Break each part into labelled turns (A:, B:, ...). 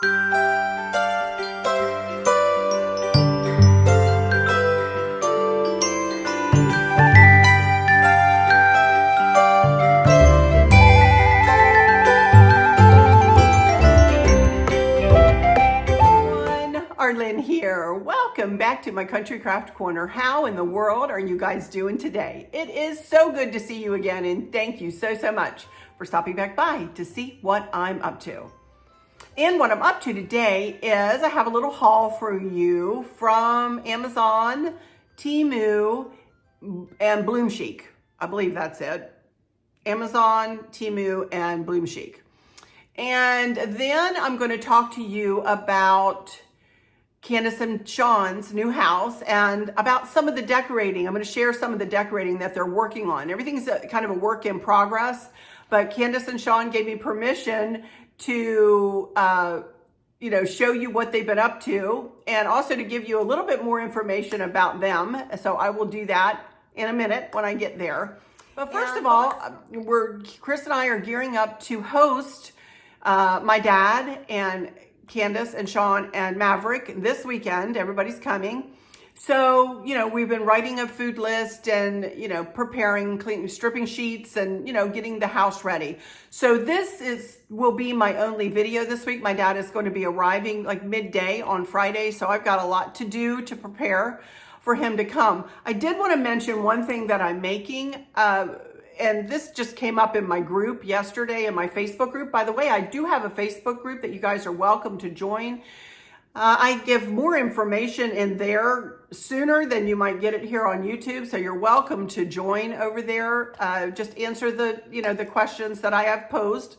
A: Arlynn here. Welcome back to my Country Craft Corner. How in the world are you guys doing today? It is so good to see you again, and thank you so much for stopping back by to see what I'm up to. And what I'm up to today is I have a little haul for you from Amazon, Temu, and BloomChic. I believe that's it. Amazon, Temu, and BloomChic. And then I'm going to talk to you about Candace and Sean's new house and about some of the decorating. I'm going to share some of the decorating that they're working on. Everything's kind of a work in progress, but Candace and Sean gave me permission to, show you what they've been up to and also to give you a little bit more information about them. So I will do that in a minute when I get there. But first of all, Chris and I are gearing up to host my dad and Candace and Sean and Maverick this weekend. Everybody's coming. So, we've been writing a food list and, preparing, cleaning, stripping sheets and, getting the house ready. So this will be my only video this week. My dad is going to be arriving like midday on Friday. So I've got a lot to do to prepare for him to come. I did want to mention one thing that I'm making, and this just came up in my group yesterday in my Facebook group. By the way, I do have a Facebook group that you guys are welcome to join. I give more information in there sooner than you might get it here on YouTube. So you're welcome to join over there. Just answer the questions that I have posed,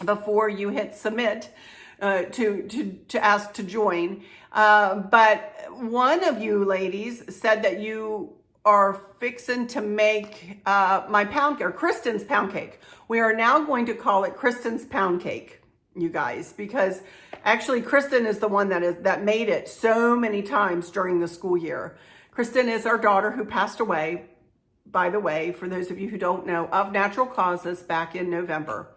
A: before you hit submit to ask to join. But one of you ladies said that you are fixing to make my pound cake, or Christin's pound cake. We are now going to call it Christin's pound cake, you guys, because actually Christin is the one that made it so many times during the school year. Christin is our daughter who passed away, by the way, for those of you who don't know, of natural causes back in November.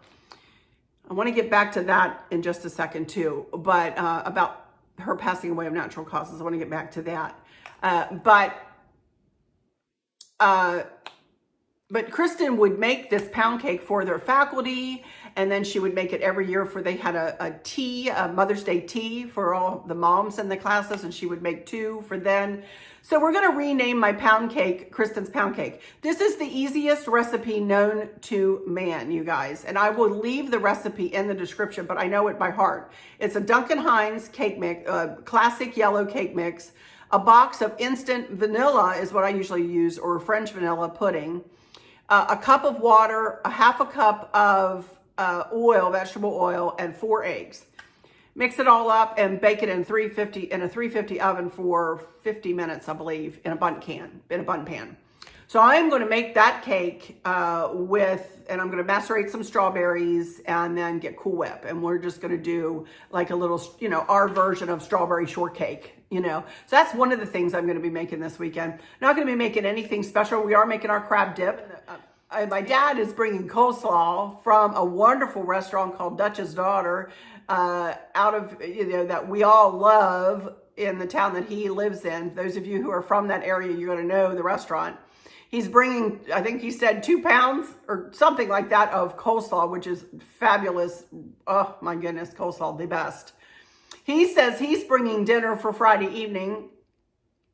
A: I want to get back to that in just a second too, but about her passing away of natural causes. I want to get back to that. But Christin would make this pound cake for their faculty, and then she would make it every year they had a Mother's Day tea for all the moms in the classes, and she would make 2 for then. So we're going to rename my pound cake Christin's pound cake. This is the easiest recipe known to man, you guys, and I will leave the recipe in the description, but I know it by heart. It's a Duncan Hines cake mix, classic yellow cake mix. A box of instant vanilla is what I usually use, or French vanilla pudding. A cup of water, a half a cup of oil, vegetable oil, and 4 eggs. Mix it all up and bake it in a 350 oven for 50 minutes, I believe, in a bundt pan. So I'm going to make that cake and I'm going to macerate some strawberries and then get Cool Whip. And we're just going to do like a little, our version of strawberry shortcake, So that's one of the things I'm going to be making this weekend. Not going to be making anything special. We are making our crab dip. My dad is bringing coleslaw from a wonderful restaurant called Dutch's Daughter out of, that we all love in the town that he lives in. Those of you who are from that area, you're going to know the restaurant. He's bringing, I think he said 2 pounds or something like that of coleslaw, which is fabulous. Oh my goodness, coleslaw, the best. He says he's bringing dinner for Friday evening.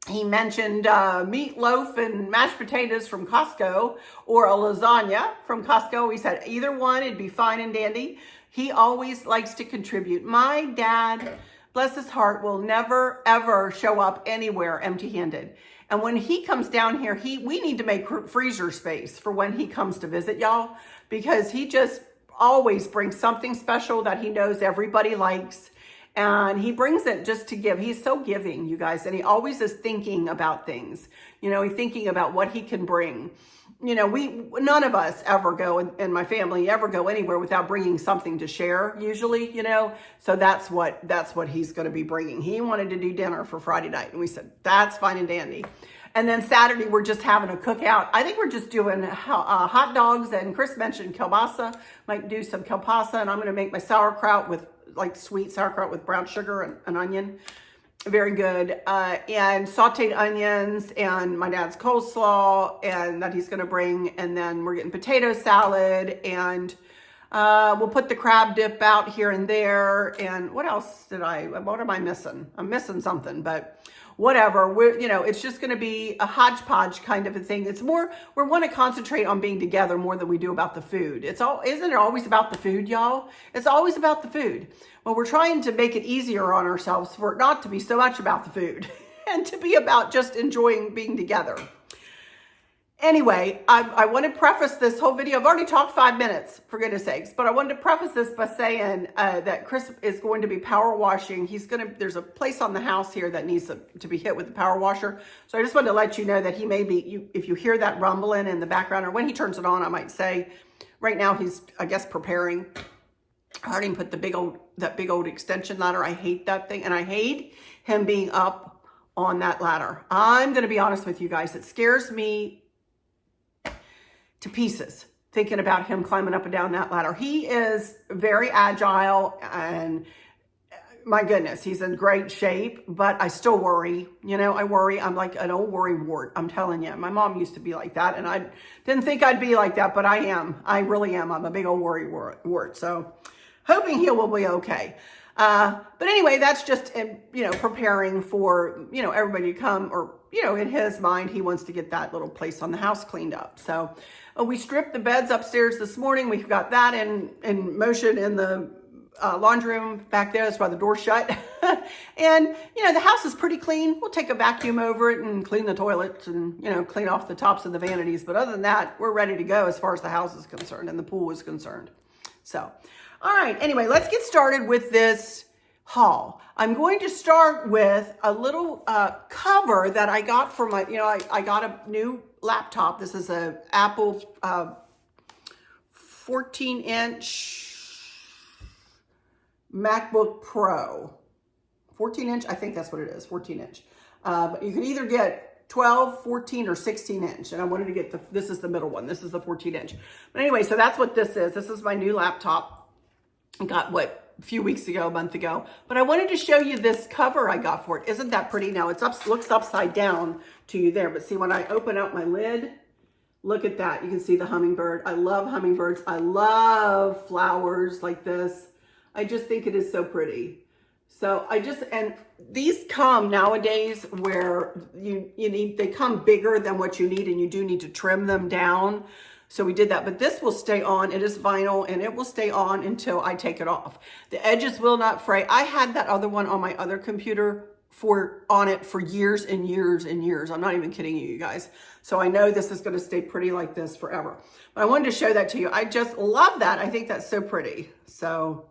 A: He mentioned meatloaf and mashed potatoes from Costco or a lasagna from Costco. He said either one, it'd be fine and dandy. He always likes to contribute. My dad, bless his heart, will never, ever show up anywhere empty-handed. And when he comes down here, we need to make freezer space for when he comes to visit y'all, because he just always brings something special that he knows everybody likes. And he brings it just to give. He's so giving, you guys. And he always is thinking about things. He's thinking about what he can bring. None of us ever go, and my family ever go anywhere without bringing something to share, usually, So that's what he's going to be bringing. He wanted to do dinner for Friday night. And we said, that's fine and dandy. And then Saturday, we're just having a cookout. I think we're just doing hot dogs. And Chris mentioned kielbasa. Might do some kielbasa. And I'm going to make my sauerkraut with like sweet sauerkraut with brown sugar and an onion. Very good. And sauteed onions and my dad's coleslaw and that he's going to bring. And then we're getting potato salad and we'll put the crab dip out here and there. And what else what am I missing? I'm missing something, but whatever. It's just going to be a hodgepodge kind of a thing. It's more, we want to concentrate on being together more than we do about the food. Isn't it always about the food, y'all? It's always about the food. Well, we're trying to make it easier on ourselves for it not to be so much about the food and to be about just enjoying being together. Anyway, I want to preface this whole video. I've already talked 5 minutes, for goodness sakes, but I wanted to preface this by saying that Chris is going to be power washing. There's a place on the house here that needs to be hit with the power washer. So I just wanted to let you know that he may be, if you hear that rumbling in the background, or when he turns it on, I might say, right now he's, I guess, preparing. I already put that big old extension ladder. I hate that thing, and I hate him being up on that ladder. I'm going to be honest with you guys. It scares me to pieces thinking about him climbing up and down that ladder. He is very agile and my goodness, he's in great shape, but I still worry. I worry. I'm like an old worry wart. I'm telling you, my mom used to be like that and I didn't think I'd be like that, but I am. I really am. I'm a big old worry wart. So hoping he will be okay. But anyway, that's just, preparing for, everybody to come, or, in his mind, he wants to get that little place on the house cleaned up. So we stripped the beds upstairs this morning. We've got that in motion in the laundry room back there. That's why the door's shut. And, the house is pretty clean. We'll take a vacuum over it and clean the toilets and, clean off the tops of the vanities. But other than that, we're ready to go as far as the house is concerned and the pool is concerned. So, all right. Anyway, let's get started with this haul. I'm going to start with a little cover that I got for my, I got a new laptop. This is a Apple 14-inch MacBook Pro. 14-inch, I think that's what it is, 14-inch. But you can either get 12, 14, or 16-inch. And I wanted to get this is the middle one. This is the 14-inch. But anyway, so that's what this is. This is my new laptop. I got a few weeks ago, a month ago. But I wanted to show you this cover I got for it. Isn't that pretty? Now looks upside down to you there. But see, when I open up my lid, look at that. You can see the hummingbird. I love hummingbirds. I love flowers like this. I just think it is so pretty. So and these come nowadays where they come bigger than what you need, and you do need to trim them down. So we did that, but this will stay on. It is vinyl and it will stay on until I take it off. The edges will not fray. I had that other one on my other computer on it for years and years and years. I'm not even kidding you guys. So I know this is going to stay pretty like this forever. But I wanted to show that to you. I just love that. I think that's so pretty. So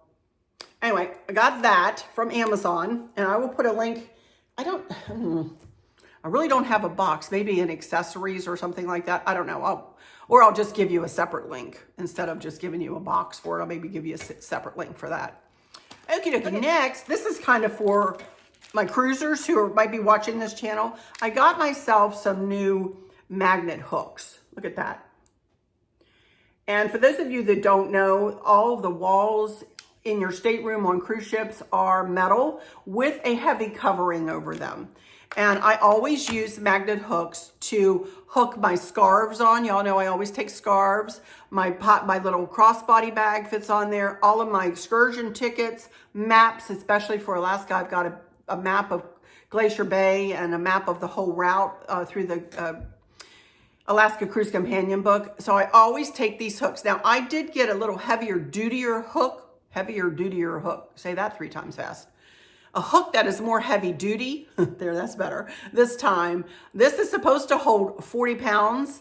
A: anyway, I got that from Amazon, and I will put a link. I really don't have a box, maybe in accessories or something like that. I don't know. I'll just give you a separate link instead of just giving you a box for it. I'll maybe give you a separate link for that. Okay. Next, this is kind of for my cruisers who might be watching this channel. I got myself some new magnet hooks. Look at that. And for those of you that don't know, all of the walls in your stateroom on cruise ships are metal with a heavy covering over them. And I always use magnet hooks to hook my scarves on. Y'all know I always take scarves. My little crossbody bag fits on there. All of my excursion tickets, maps, especially for Alaska. I've got a map of Glacier Bay and a map of the whole route through the Alaska Cruise Companion book. So I always take these hooks. Now, I did get a little heavier dutier hook. Say that 3 times fast. A hook that is more heavy duty. There, that's better. This time, this is supposed to hold 40 pounds.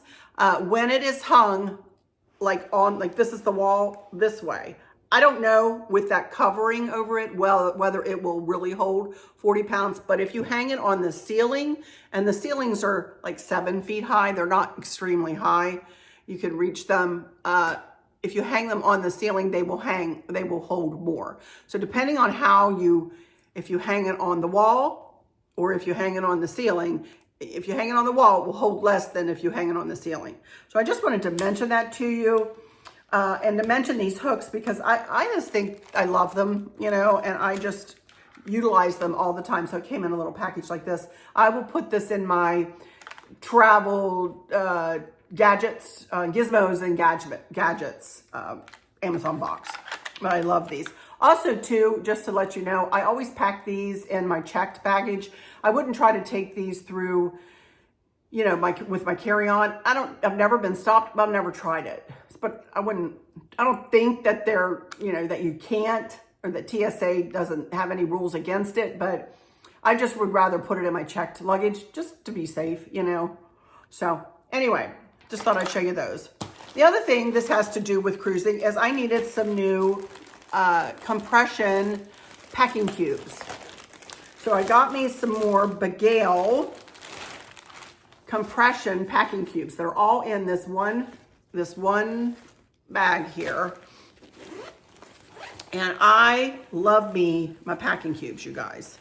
A: When it is hung like this is the wall this way. I don't know with that covering over it, whether it will really hold 40 pounds, but if you hang it on the ceiling, and the ceilings are like 7 feet high, they're not extremely high. You can reach them. If you hang them on the ceiling, they will hold more. So depending on if you hang it on the wall or if you hang it on the ceiling, if you hang it on the wall, it will hold less than if you hang it on the ceiling. So I just wanted to mention that to you. and to mention these hooks because I just think I love them, you know, and I just utilize them all the time. So it came in a little package like this. I will put this in my travel gadgets, gizmos and gadgets Amazon box. But I love these. Also too, just to let you know, I always pack these in my checked baggage. I wouldn't try to take these through, you know, with my carry-on. I've never been stopped, but I've never tried it. But I don't think that they're, you know, that you can't, or that TSA doesn't have any rules against it, but I just would rather put it in my checked luggage just to be safe, you know. So anyway, just thought I'd show you those. The other thing this has to do with cruising is I needed some new compression packing cubes. So I got me some more Begale compression packing cubes. They're all in this one bag here. And I love my packing cubes, you guys.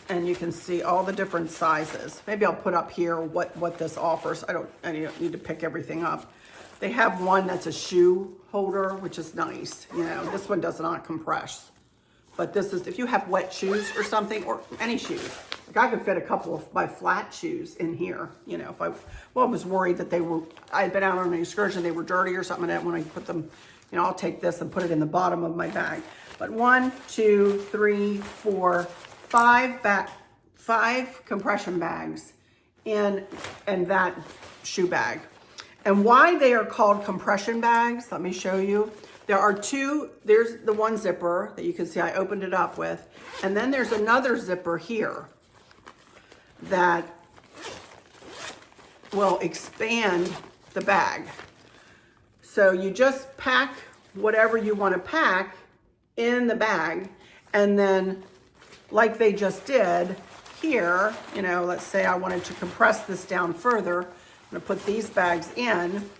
A: And you can see all the different sizes. Maybe I'll put up here what this offers. I don't need to pick everything up. They have one that's a shoe holder, which is nice. You know, this one does not compress. But this is, if you have wet shoes or something, or any shoes. Like I could fit a couple of my flat shoes in here. You know, if I was worried that I had been out on an excursion, they were dirty or something, and when I put them, you know, I'll take this and put it in the bottom of my bag. But 1, 2, 3, 4, 5 compression bags in that shoe bag. And why they are called compression bags, let me show you. There are two, there's the one zipper that you can see I opened it up with, and then there's another zipper here that will expand the bag. So you just pack whatever you want to pack in the bag, and then like they just did here, you know, let's say I wanted to compress this down further. I'm gonna put these bags in,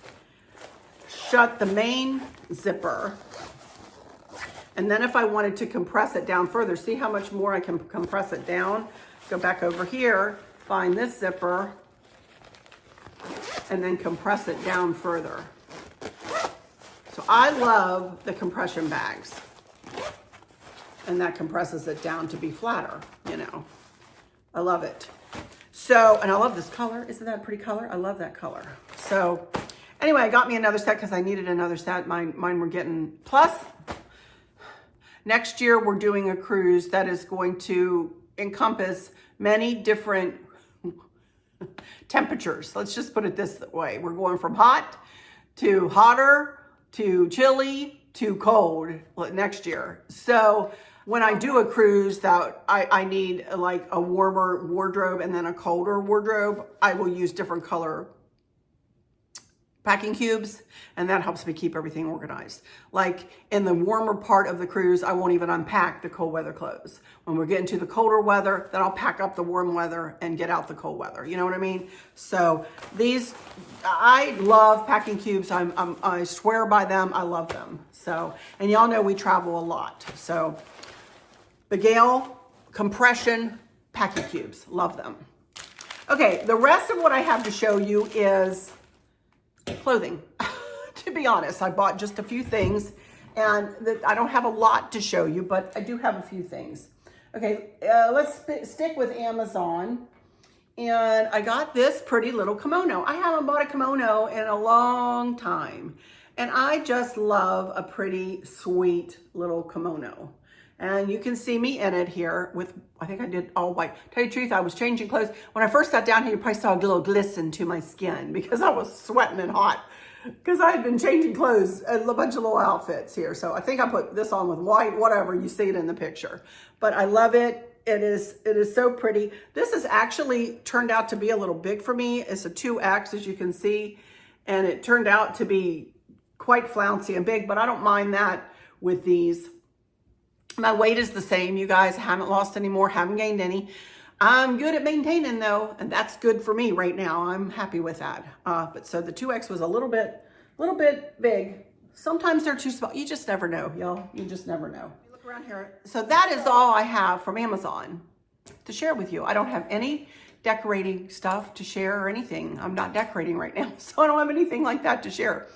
A: shut the main zipper, and then if I wanted to compress it down further, see how much more I can compress it down? Go back over here, find this zipper, and then compress it down further. So I love the compression bags. And that compresses it down to be flatter, you know. I love it. So, and I love this color. Isn't that a pretty color? I love that color. So, anyway, I got me another set because I needed another set. Mine were getting, plus, next year we're doing a cruise that is going to encompass many different temperatures. Let's just put it this way. We're going from hot to hotter to chilly to cold next year. So when I do a cruise that I need like a warmer wardrobe and then a colder wardrobe, I will use different color packing cubes, and that helps me keep everything organized. Like in the warmer part of the cruise, I won't even unpack the cold weather clothes. When we're getting to the colder weather, then I'll pack up the warm weather and get out the cold weather. You know what I mean? So these, I love packing cubes. I swear by them. I love them. So, and y'all know we travel a lot. So Begale compression packing cubes, love them. Okay, the rest of what I have to show you is clothing. To be honest, I bought just a few things, and I don't have a lot to show you, but I do have a few things. Okay, let's stick with Amazon. And I got this pretty little kimono. I haven't bought a kimono in a long time. And I just love a pretty sweet little kimono. And you can see me in it here with, I think I did all white. Tell you the truth, I was changing clothes. When I first sat down here, you probably saw a little glisten to my skin because I was sweating and hot because I had been changing clothes, a bunch of little outfits here. So I think I put this on with white, whatever, you see it in the picture. But I love it. It is so pretty. This has actually turned out to be a little big for me. It's a 2X, as you can see. And it turned out to be quite flouncy and big, but I don't mind that with these. My weight is the same, you guys. I haven't lost any more, haven't gained any. I'm good at maintaining though, and that's good for me right now. I'm happy with that. But so the 2X was a little bit big. Sometimes they're too small. You just never know, y'all. You just never know. Look around here. So that is all I have from Amazon to share with you. I don't have any decorating stuff to share or anything. I'm not decorating right now, so I don't have anything like that to share.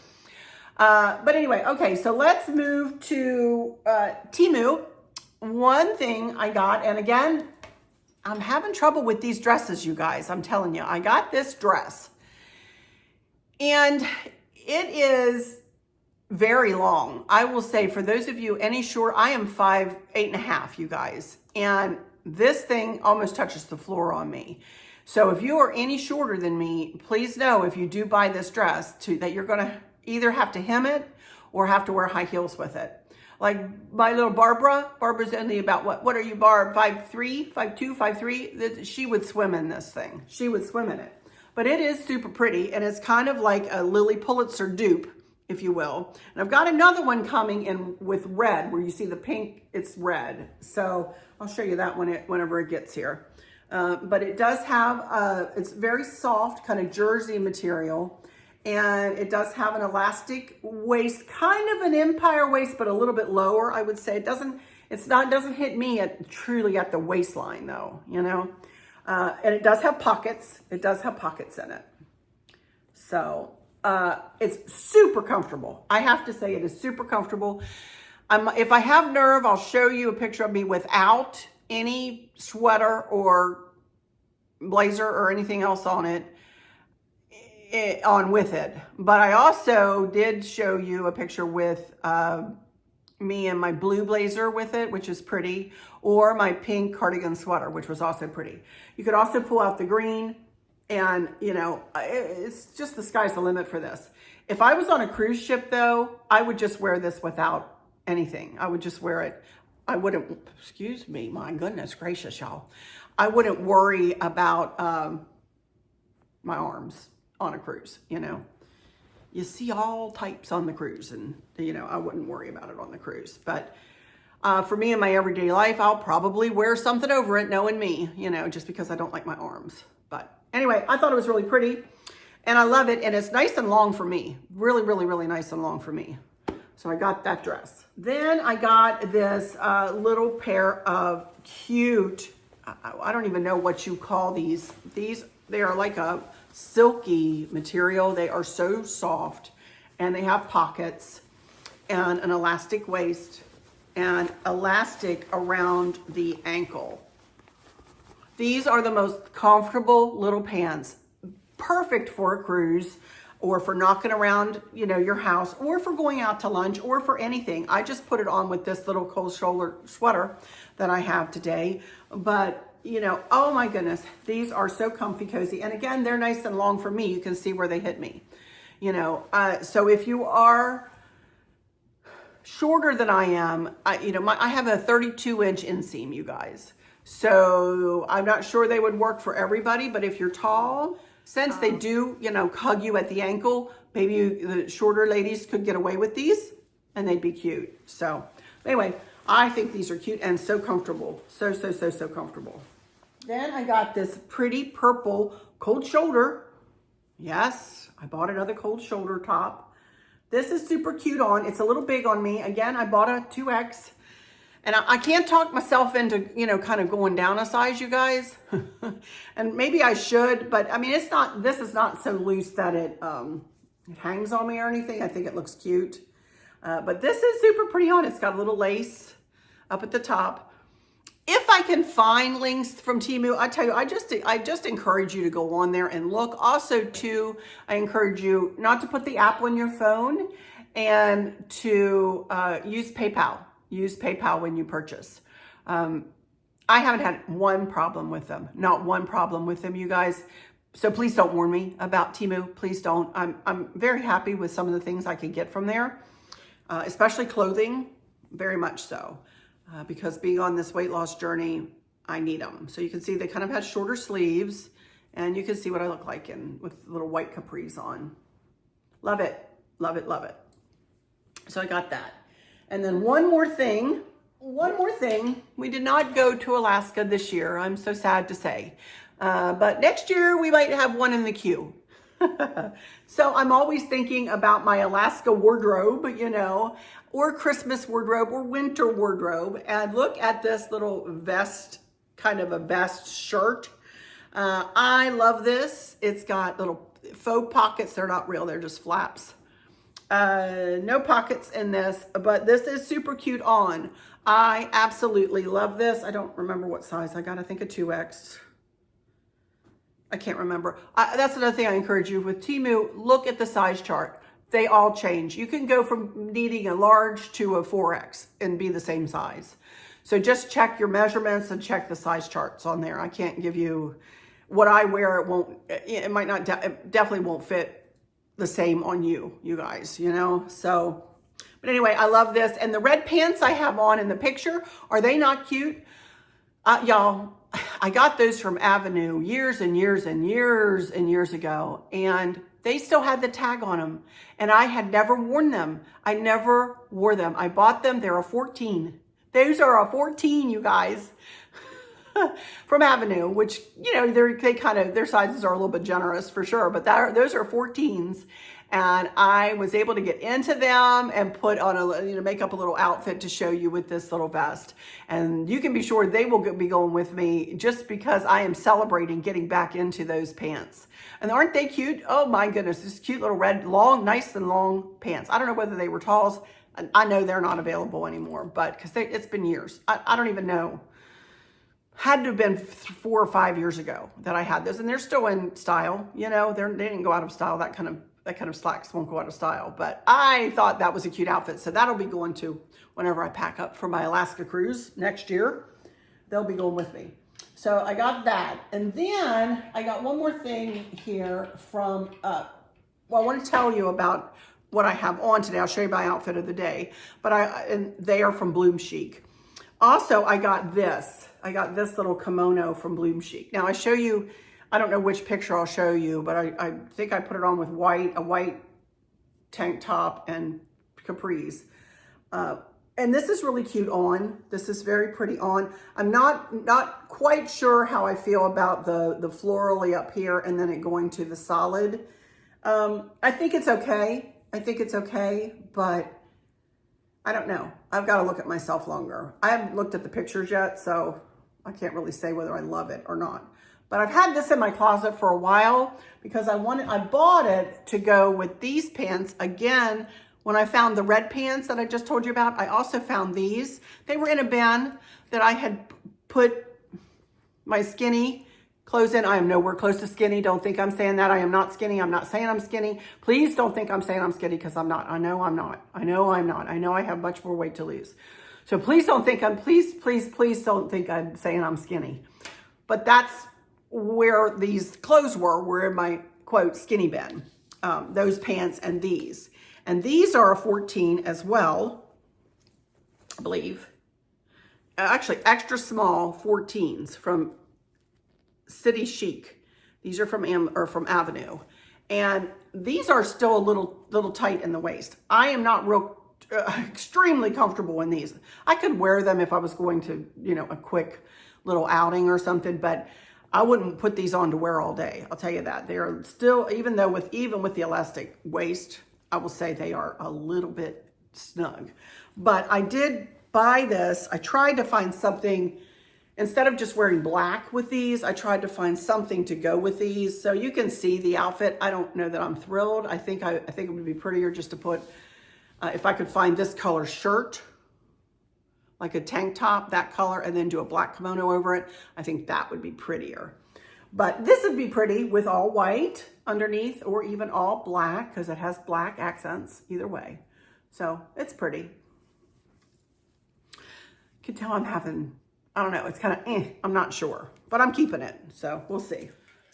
A: But anyway, okay, so let's move to Temu. One thing I got, and again, I'm having trouble with these dresses, you guys. I'm telling you, I got this dress. And it is very long. I will say, for those of you any short, I am 5'8.5", you guys. And this thing almost touches the floor on me. So if you are any shorter than me, please know if you do buy this dress that you're going to either have to hem it or have to wear high heels with it. Like my little Barbara's only about, what are you, Barb? 5'3", 5'2", 5'3"? She would swim in this thing. She would swim in it. But it is super pretty, and it's kind of like a Lily Pulitzer dupe, if you will. And I've got another one coming in with red, where you see the pink, it's red. So I'll show you that whenever it gets here. But it does have, it's very soft, kind of jersey material. And it does have an elastic waist, kind of an empire waist, but a little bit lower, I would say. It doesn't hit me truly at the waistline though, you know? And it does have pockets. It does have pockets in it. So it's super comfortable. I have to say it is super comfortable. If I have nerve, I'll show you a picture of me without any sweater or blazer or anything else on it, with it. But I also did show you a picture with me and my blue blazer with it, which is pretty, or my pink cardigan sweater, which was also pretty. You could also pull out the green, and you know, it's just the sky's the limit for this. If I was on a cruise ship though, I would just wear this without anything. I would just wear it. I wouldn't, excuse me, my goodness gracious, y'all. I wouldn't worry about my arms on a cruise, you know. You see all types on the cruise, and you know, I wouldn't worry about it on the cruise. But for me in my everyday life, I'll probably wear something over it, knowing me, you know, just because I don't like my arms. But anyway, I thought it was really pretty, and I love it, and it's nice and long for me. Really, really, really nice and long for me. So I got that dress. Then I got this little pair of cute, I don't even know what you call these. They are like a silky material. They are so soft, and they have pockets and an elastic waist and elastic around the ankle. These are the most comfortable little pants, perfect for a cruise or for knocking around, you know, your house, or for going out to lunch, or for anything. I just put it on with this little cold shoulder sweater that I have today. But you know, oh my goodness, these are so comfy, cozy. And again, they're nice and long for me. You can see where they hit me, you know. So if you are shorter than I am, you know, I have a 32-inch inseam, you guys. So I'm not sure they would work for everybody, but if you're tall, since they do, you know, hug you at the ankle, maybe the shorter ladies could get away with these, and they'd be cute. So anyway, I think these are cute and so comfortable. So, so, so, so comfortable. Then I got this pretty purple cold shoulder. Yes, I bought another cold shoulder top. This is super cute on. It's a little big on me. Again, I bought a 2X. And I can't talk myself into, you know, kind of going down a size, you guys. And maybe I should, but I mean, this is not so loose that it hangs on me or anything. I think it looks cute. But this is super pretty on. It's got a little lace up at the top. If I can find links from Temu, I tell you, I just encourage you to go on there and look. Also, too, I encourage you not to put the app on your phone, and to use PayPal. Use PayPal when you purchase. I haven't had one problem with them. Not one problem with them, you guys. So please don't warn me about Temu. Please don't. I'm very happy with some of the things I can get from there, especially clothing, very much so. Because being on this weight loss journey, I need them. So you can see they kind of have shorter sleeves, and you can see what I look like with little white capris on. Love it, love it, love it. So I got that. And then one more thing. We did not go to Alaska this year. I'm so sad to say. But next year we might have one in the queue. So I'm always thinking about my Alaska wardrobe, you know, or Christmas wardrobe or winter wardrobe. And look at this little vest, kind of a vest shirt. I love this. It's got little faux pockets. They're not real. They're just flaps. No pockets in this, but this is super cute on. I absolutely love this. I don't remember what size I got. I think a 2X. I can't remember. That's another thing I encourage you with Temu. Look at the size chart. They all change. You can go from needing a large to a 4X and be the same size. So just check your measurements and check the size charts on there. I can't give you what I wear. It might not, it definitely won't fit the same on you guys, you know? So, but anyway, I love this. And the red pants I have on in the picture, are they not cute? Y'all, I got those from Avenue years and years and years and years ago. And they still had the tag on them. And I had never worn them. I never wore them. I bought them. They're a 14. Those are a 14, you guys, from Avenue, which, you know, their sizes are a little bit generous for sure, but those are 14s. And I was able to get into them and put on make up a little outfit to show you with this little vest. And you can be sure they will be going with me just because I am celebrating getting back into those pants. And aren't they cute? Oh my goodness, this cute little red, long, nice and long pants. I don't know whether they were talls. I know they're not available anymore, but because it's been years. I don't even know. Had to have been 4 or 5 years ago that I had those, and they're still in style. You know, they didn't go out of style. That kind of slacks won't go out of style. But I thought that was a cute outfit, so that'll be going to whenever I pack up for my Alaska cruise next year. They'll be going with me. So I got that, and then I got one more thing here from. Well, I want to tell you about what I have on today. I'll show you my outfit of the day, but and they are from BloomChic. Also, I got this little kimono from BloomChic. Now I show you, I don't know which picture I'll show you, but I think I put it on with a white tank top and capris. And this is really cute on. This is very pretty on. I'm not quite sure how I feel about the florally up here and then it going to the solid. I think it's okay. But I don't know. I've got to look at myself longer. I haven't looked at the pictures yet, so I can't really say whether I love it or not. But I've had this in my closet for a while because I bought it to go with these pants. Again, when I found the red pants that I just told you about, I also found these. They were in a bin that I had put my skinny clothes in. I am nowhere close to skinny. Don't think I'm saying that. I am not skinny. I'm not saying I'm skinny. Please don't think I'm saying I'm skinny because I'm not. I know I'm not. I know I'm not. I know I have much more weight to lose. So please don't think please don't think I'm saying I'm skinny. But that's where these clothes were in my quote skinny bin. Those pants and these. And these are a 14 as well, I believe. Actually, extra small 14s from City Chic. These are from Avenue, and these are still a little tight in the waist. I am not real extremely comfortable in these. I could wear them if I was going to, a quick little outing or something, but I wouldn't put these on to wear all day. I'll tell you that. They are still, even with the elastic waist, I will say they are a little bit snug. But I did buy this. I tried to find something. Instead of just wearing black with these, I tried to find something to go with these. So you can see the outfit. I don't know that I'm thrilled. I think it would be prettier just to put, if I could find this color shirt, like a tank top, that color, and then do a black kimono over it. I think that would be prettier. But this would be pretty with all white underneath or even all black because it has black accents either way. So it's pretty. You can tell I'm having, I don't know, it's kind of, I'm not sure, but I'm keeping it, so we'll see.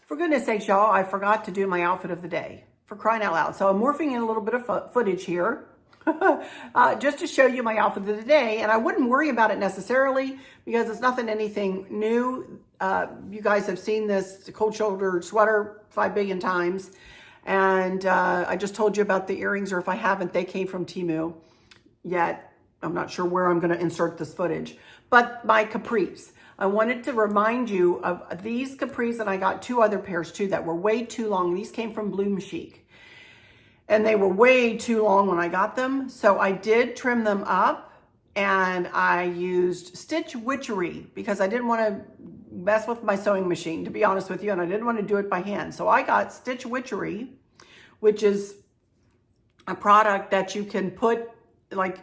A: For goodness sakes, y'all, I forgot to do my outfit of the day, for crying out loud. So I'm morphing in a little bit of footage here, just to show you my outfit of the day, and I wouldn't worry about it necessarily because it's anything new. You guys have seen this cold shoulder sweater 5 billion times, and I just told you about the earrings, or if I haven't, they came from Temu. Yet, I'm not sure where I'm going to insert this footage. But my capris. I wanted to remind you of these capris, and I got 2 other pairs too that were way too long. These came from BloomChic, and they were way too long when I got them. So I did trim them up, and I used stitch witchery because I didn't want to mess with my sewing machine, to be honest with you, and I didn't want to do it by hand. So I got stitch witchery, which is a product that you can put, like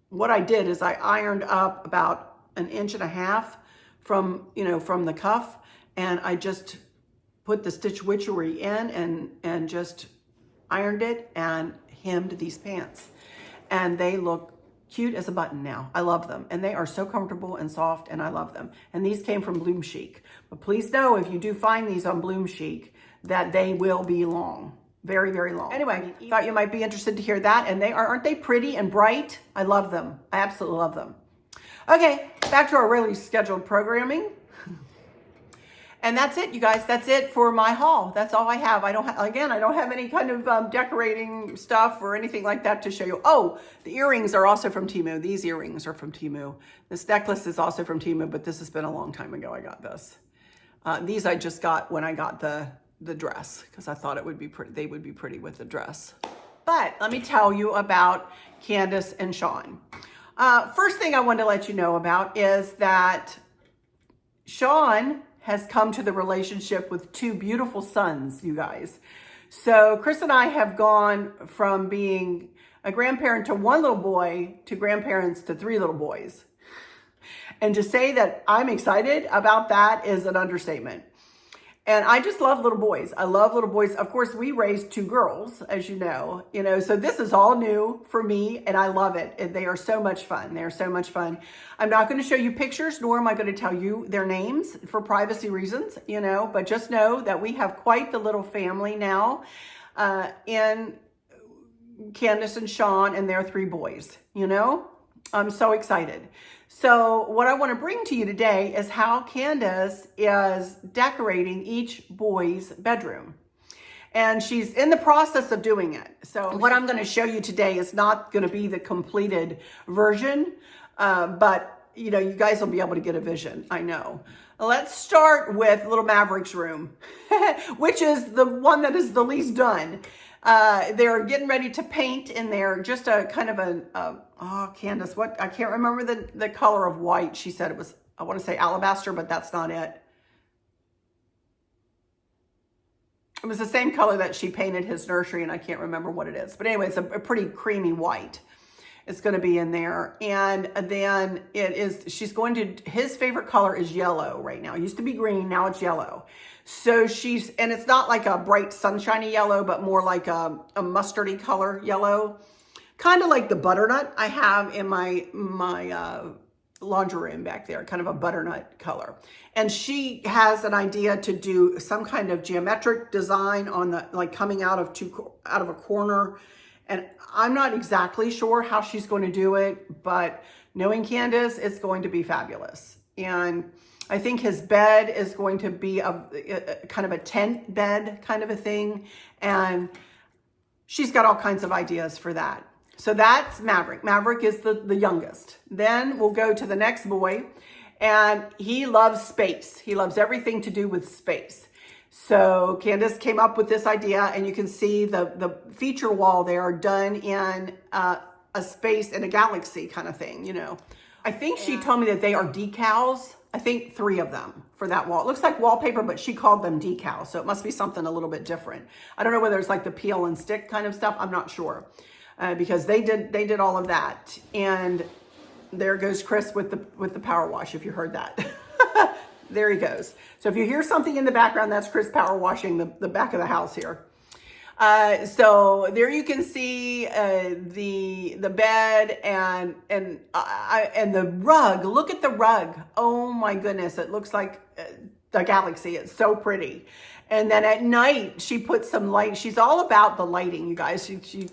A: what I did is I ironed up about 1.5 inches from, from the cuff, and I just put the stitch witchery in and just ironed it and hemmed these pants. And they look cute as a button now. I love them. And they are so comfortable and soft, and I love them. And these came from BloomChic. But please know, if you do find these on BloomChic, that they will be long. Very, very long. Anyway, thought you might be interested to hear that. And aren't they pretty and bright? I love them. I absolutely love them. Okay, back to our regularly scheduled programming. And that's it, you guys. That's it for my haul. That's all I have. I don't have any kind of decorating stuff or anything like that to show you. Oh, the earrings are also from Temu. These earrings are from Temu. This necklace is also from Temu, but this has been a long time ago I got this. These I just got when I got the dress, because I thought it would be pretty. They would be pretty with the dress. But let me tell you about Candace and Sean. First thing I want to let you know about is that Sean has come to the relationship with 2 beautiful sons, you guys. So Chris and I have gone from being a grandparent to 1 little boy to grandparents to 3 little boys. And to say that I'm excited about that is an understatement. And I just love little boys. I love little boys. Of course, we raised 2 girls, as you know, so this is all new for me, and I love it. And they are so much fun. They are so much fun. I'm not going to show you pictures, nor am I going to tell you their names for privacy reasons, but just know that we have quite the little family now in Candace and Sean and their 3 boys, I'm so excited. So what I want to bring to you today is how Candace is decorating each boy's bedroom. And she's in the process of doing it. So what I'm going to show you today is not going to be the completed version, but you guys will be able to get a vision, I know. Let's start with Little Maverick's room, which is the one that is the least done. They're getting ready to paint in there, just a kind of Candace, I can't remember the color of white. She said it was, I want to say alabaster, but that's not it. It was the same color that she painted his nursery, and I can't remember what it is. But anyway, it's a pretty creamy white. It's going to be in there. And then his favorite color is yellow right now. It used to be green, now it's yellow. So and it's not like a bright sunshiny yellow, but more like a mustardy color yellow. Kind of like the butternut I have in my laundry room back there, kind of a butternut color. And she has an idea to do some kind of geometric design on coming out of a corner. And I'm not exactly sure how she's going to do it, but knowing Candace, it's going to be fabulous. And I think his bed is going to be a kind of a tent bed kind of a thing. And she's got all kinds of ideas for that. So that's Maverick. Maverick is the youngest. Then we'll go to the next boy, and he loves space. He loves everything to do with space. So Candace came up with this idea, and you can see the feature wall there done in a space in a galaxy kind of thing, I think she told me that they are decals. I think 3 of them for that wall. It looks like wallpaper, but she called them decals. So it must be something a little bit different. I don't know whether it's like the peel and stick kind of stuff. I'm not sure. Because they did all of that. And there goes Chris with the power wash, if you heard that. There he goes. So if you hear something in the background, that's Chris power washing the back of the house here. So there you can see the bed and the rug. Look at the rug. Oh my goodness, it looks like the galaxy. It's so pretty. And then at night she put some light. She's all about the lighting, you guys. She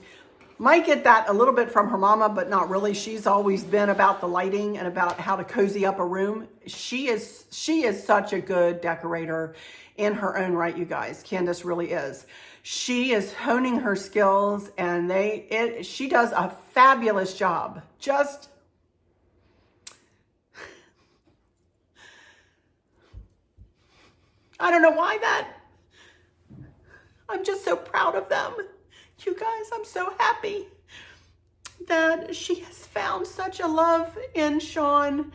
A: might get that a little bit from her mama, but not really. She's always been about the lighting and about how to cozy up a room. She is such a good decorator in her own right, you guys. Candace really is. She is honing her skills, and she does a fabulous job. I don't know why I'm just so proud of them. You guys, I'm so happy that she has found such a love in Sean,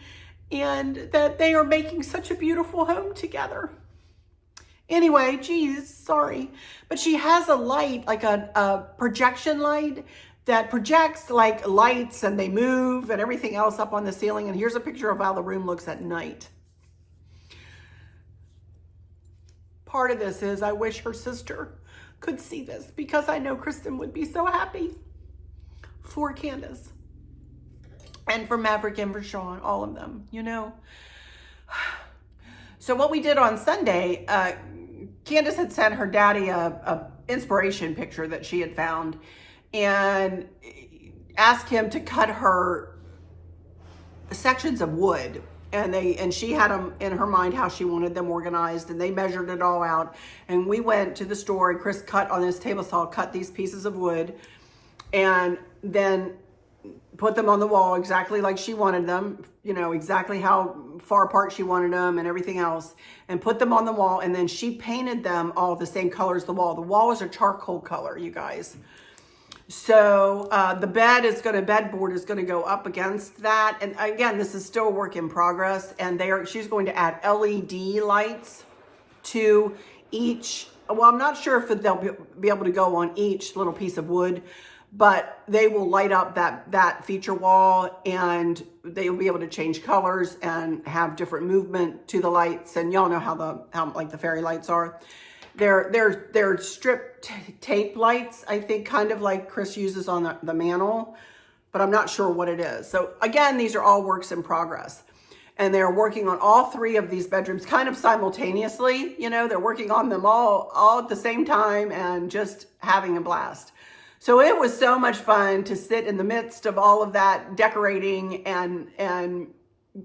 A: and that they are making such a beautiful home together. Anyway, geez, sorry. But she has a light, like a projection light that projects like lights, and they move and everything else up on the ceiling. And here's a picture of how the room looks at night. Part of this is I wish her sister could see this, because I know Christin would be so happy for Candace and for Maverick and for Sean, all of them, you know. So what we did on Sunday, Candace had sent her daddy a inspiration picture that she had found, and asked him to cut her sections of wood. And she had them in her mind how she wanted them organized, and they measured it all out. And we went to the store, and Chris cut on his table saw, cut these pieces of wood, and then put them on the wall exactly like she wanted them, you know, exactly how far apart she wanted them and everything else, and put them on the wall. And then she painted them all the same color as the wall. The wall is a charcoal color, you guys. So the bedboard is going to go up against that. And again, this is still a work in progress. And she's going to add LED lights to each. Well, I'm not sure if they'll be able to go on each little piece of wood, but they will light up that feature wall, and they will be able to change colors and have different movement to the lights. And y'all know how like the fairy lights are. They're strip tape lights, I think, kind of like Chris uses on the mantle, but I'm not sure what it is. So again, these are all works in progress, and they're working on all three of these bedrooms kind of simultaneously. You know, they're working on them all at the same time and just having a blast. So it was so much fun to sit in the midst of all of that decorating and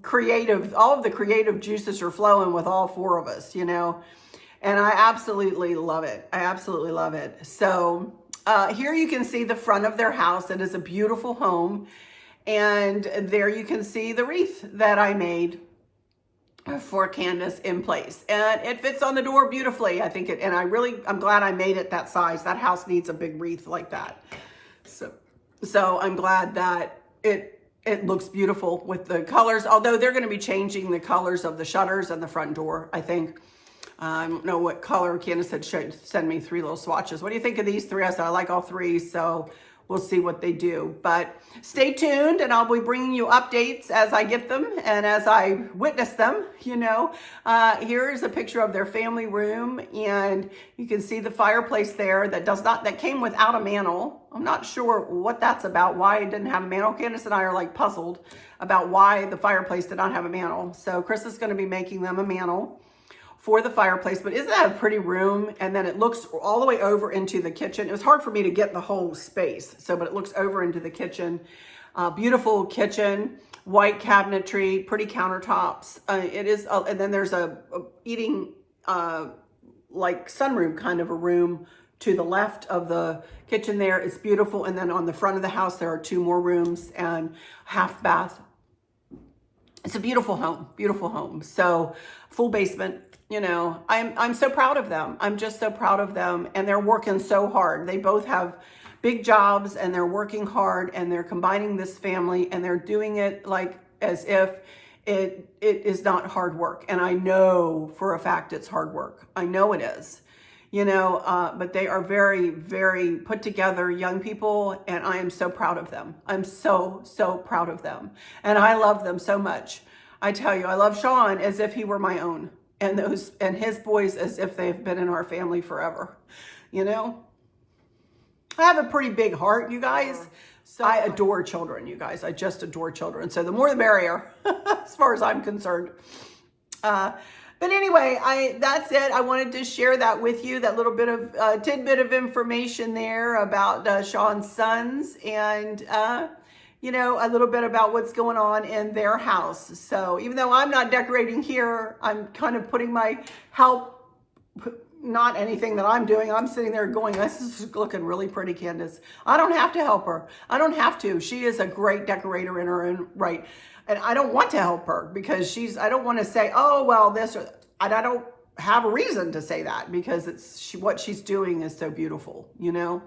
A: creative. All of the creative juices are flowing with all four of us, you know. And I absolutely love it. I absolutely love it. So here you can see the front of their house. It is a beautiful home. And there you can see the wreath that I made for Candace in place. And it fits on the door beautifully. I think I'm glad I made it that size. That house needs a big wreath like that. So I'm glad that it looks beautiful with the colors, although they're going to be changing the colors of the shutters and the front door, I think. I don't know what color. Candace said she'd send me 3 little swatches. What do you think of these 3? I said I like all 3, so we'll see what they do. But stay tuned, and I'll be bringing you updates as I get them and as I witness them, you know. Here is a picture of their family room, and you can see the fireplace there that came without a mantle. I'm not sure what that's about, why it didn't have a mantle. Candace and I are like puzzled about why the fireplace did not have a mantle. So Chris is going to be making them a mantle for the fireplace. But isn't that a pretty room? And then it looks all the way over into the kitchen. It was hard for me to get the whole space, but it looks over into the kitchen. Beautiful kitchen, white cabinetry, pretty countertops. And then there's a eating like sunroom kind of a room to the left of the kitchen there. It's beautiful. And then on the front of the house, there are 2 more rooms and half bath. It's a beautiful home, beautiful home. So full basement. You know, I'm so proud of them. I'm just so proud of them. And they're working so hard. They both have big jobs, and they're working hard, and they're combining this family, and they're doing it like as if it is not hard work. And I know for a fact it's hard work. I know it is, you know, but they are very, very put together young people, and I am so proud of them. I'm so, so proud of them. And I love them so much. I tell you, I love Sean as if he were my own. And his boys as if they've been in our family forever, you know. I have a pretty big heart, you guys. So I adore children, you guys. I just adore children. So the more the merrier, as far as I'm concerned. But anyway, that's it. I wanted to share that with you, that little bit of tidbit of information there about Sean's sons, and you know, a little bit about what's going on in their house. So even though I'm not decorating here, I'm kind of putting my help, not anything that I'm doing. I'm sitting there going, this is looking really pretty, Candace. I don't have to help her. I don't have to. She is a great decorator in her own right. And I don't want to help her because I don't want to say, oh, well, this, or I don't have a reason to say that, because what she's doing is so beautiful, you know.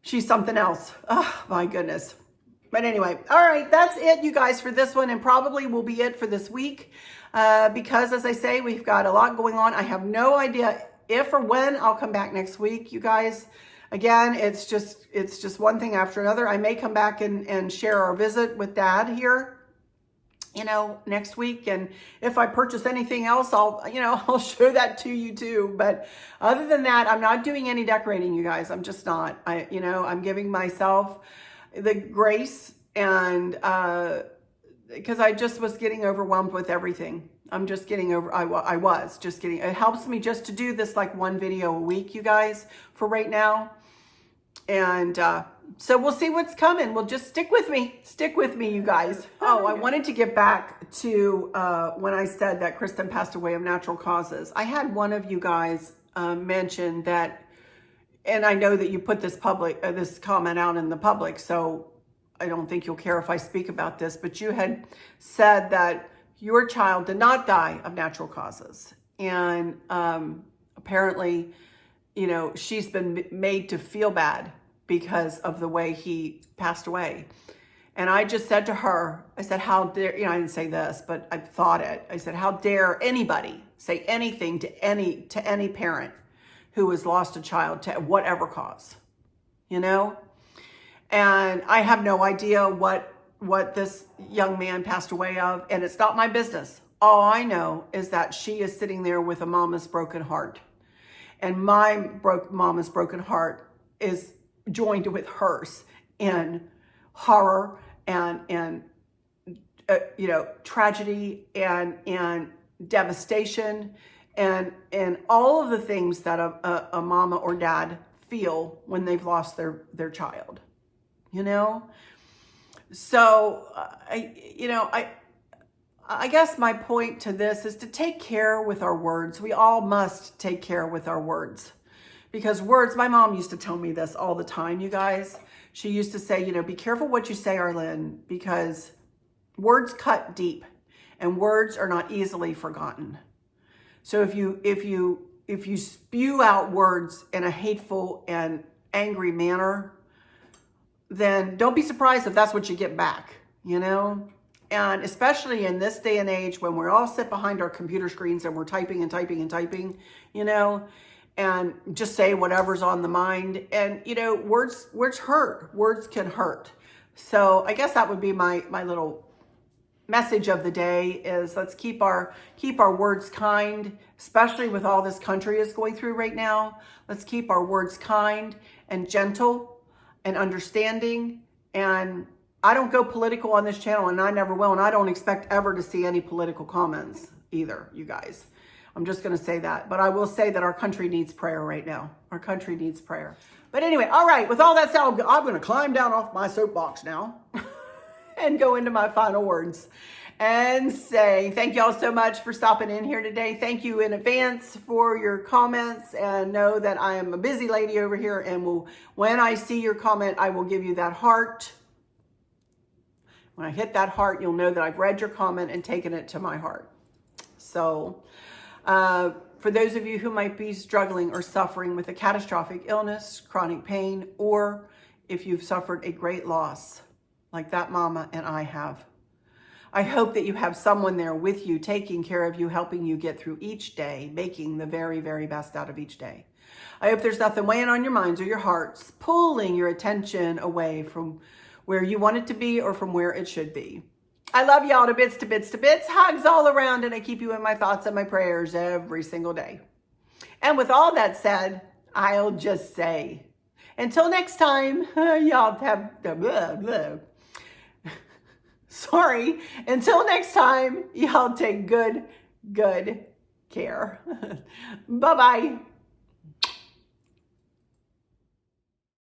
A: She's something else. Oh, my goodness. But anyway, all right, that's it, you guys, for this one, and probably will be it for this week. Because, as I say, we've got a lot going on. I have no idea if or when I'll come back next week, you guys. Again, it's just one thing after another. I may come back and share our visit with Dad here, next week. And if I purchase anything else, I'll show that to you too. But other than that, I'm not doing any decorating, you guys. I'm just not. I'm giving myself the grace, and because I just was getting overwhelmed with everything. I'm just getting over, I was just getting, it helps me just to do this like one video a week, you guys, for right now. And so we'll see what's coming. We'll just stick with me, you guys. Oh, I wanted to get back to when I said that Christin passed away of natural causes. I had one of you guys mention that, and I know that you put this comment out in the public, so I don't think you'll care if I speak about this, but you had said that your child did not die of natural causes. And apparently, she's been made to feel bad because of the way he passed away. And I just said to her, I said, how dare, I didn't say this, but I thought it. I said, how dare anybody say anything to any parent who has lost a child to whatever cause, And I have no idea what this young man passed away of, and it's not my business. All I know is that she is sitting there with a mama's broken heart, and my mama's broken heart is joined with hers in horror and tragedy and devastation and all of the things that a mama or dad feel when they've lost their child, So, I guess my point to this is to take care with our words. We all must take care with our words, because words, my mom used to tell me this all the time, you guys. She used to say, be careful what you say, Arlynn, because words cut deep and words are not easily forgotten. So if you spew out words in a hateful and angry manner, then don't be surprised if that's what you get back, And especially in this day and age when we're all sit behind our computer screens and we're typing and typing and typing, and just say whatever's on the mind. And, words hurt. Words can hurt. So I guess that would be my little message of the day is let's keep our words kind, especially with all this country is going through right now. Let's keep our words kind and gentle and understanding. And I don't go political on this channel, and I never will, and I don't expect ever to see any political comments either, you guys. I'm just going to say that. But I will say that our country needs prayer right now. Our country needs prayer. But anyway, all right, with all that said, I'm going to climb down off my soapbox now and go into my final words and say thank y'all so much for stopping in here today. Thank you in advance for your comments, and know that I am a busy lady over here, and when I see your comment, I will give you that heart. When I hit that heart, you'll know that I've read your comment and taken it to my heart. So for those of you who might be struggling or suffering with a catastrophic illness, chronic pain, or if you've suffered a great loss like that mama and I have, I hope that you have someone there with you, taking care of you, helping you get through each day, making the very, very best out of each day. I hope there's nothing weighing on your minds or your hearts, pulling your attention away from where you want it to be or from where it should be. I love y'all to bits, to bits, to bits. Hugs all around, and I keep you in my thoughts and my prayers every single day. And with all that said, I'll just say, until next time, y'all have... Sorry. Until next time, y'all take good care. Bye-bye.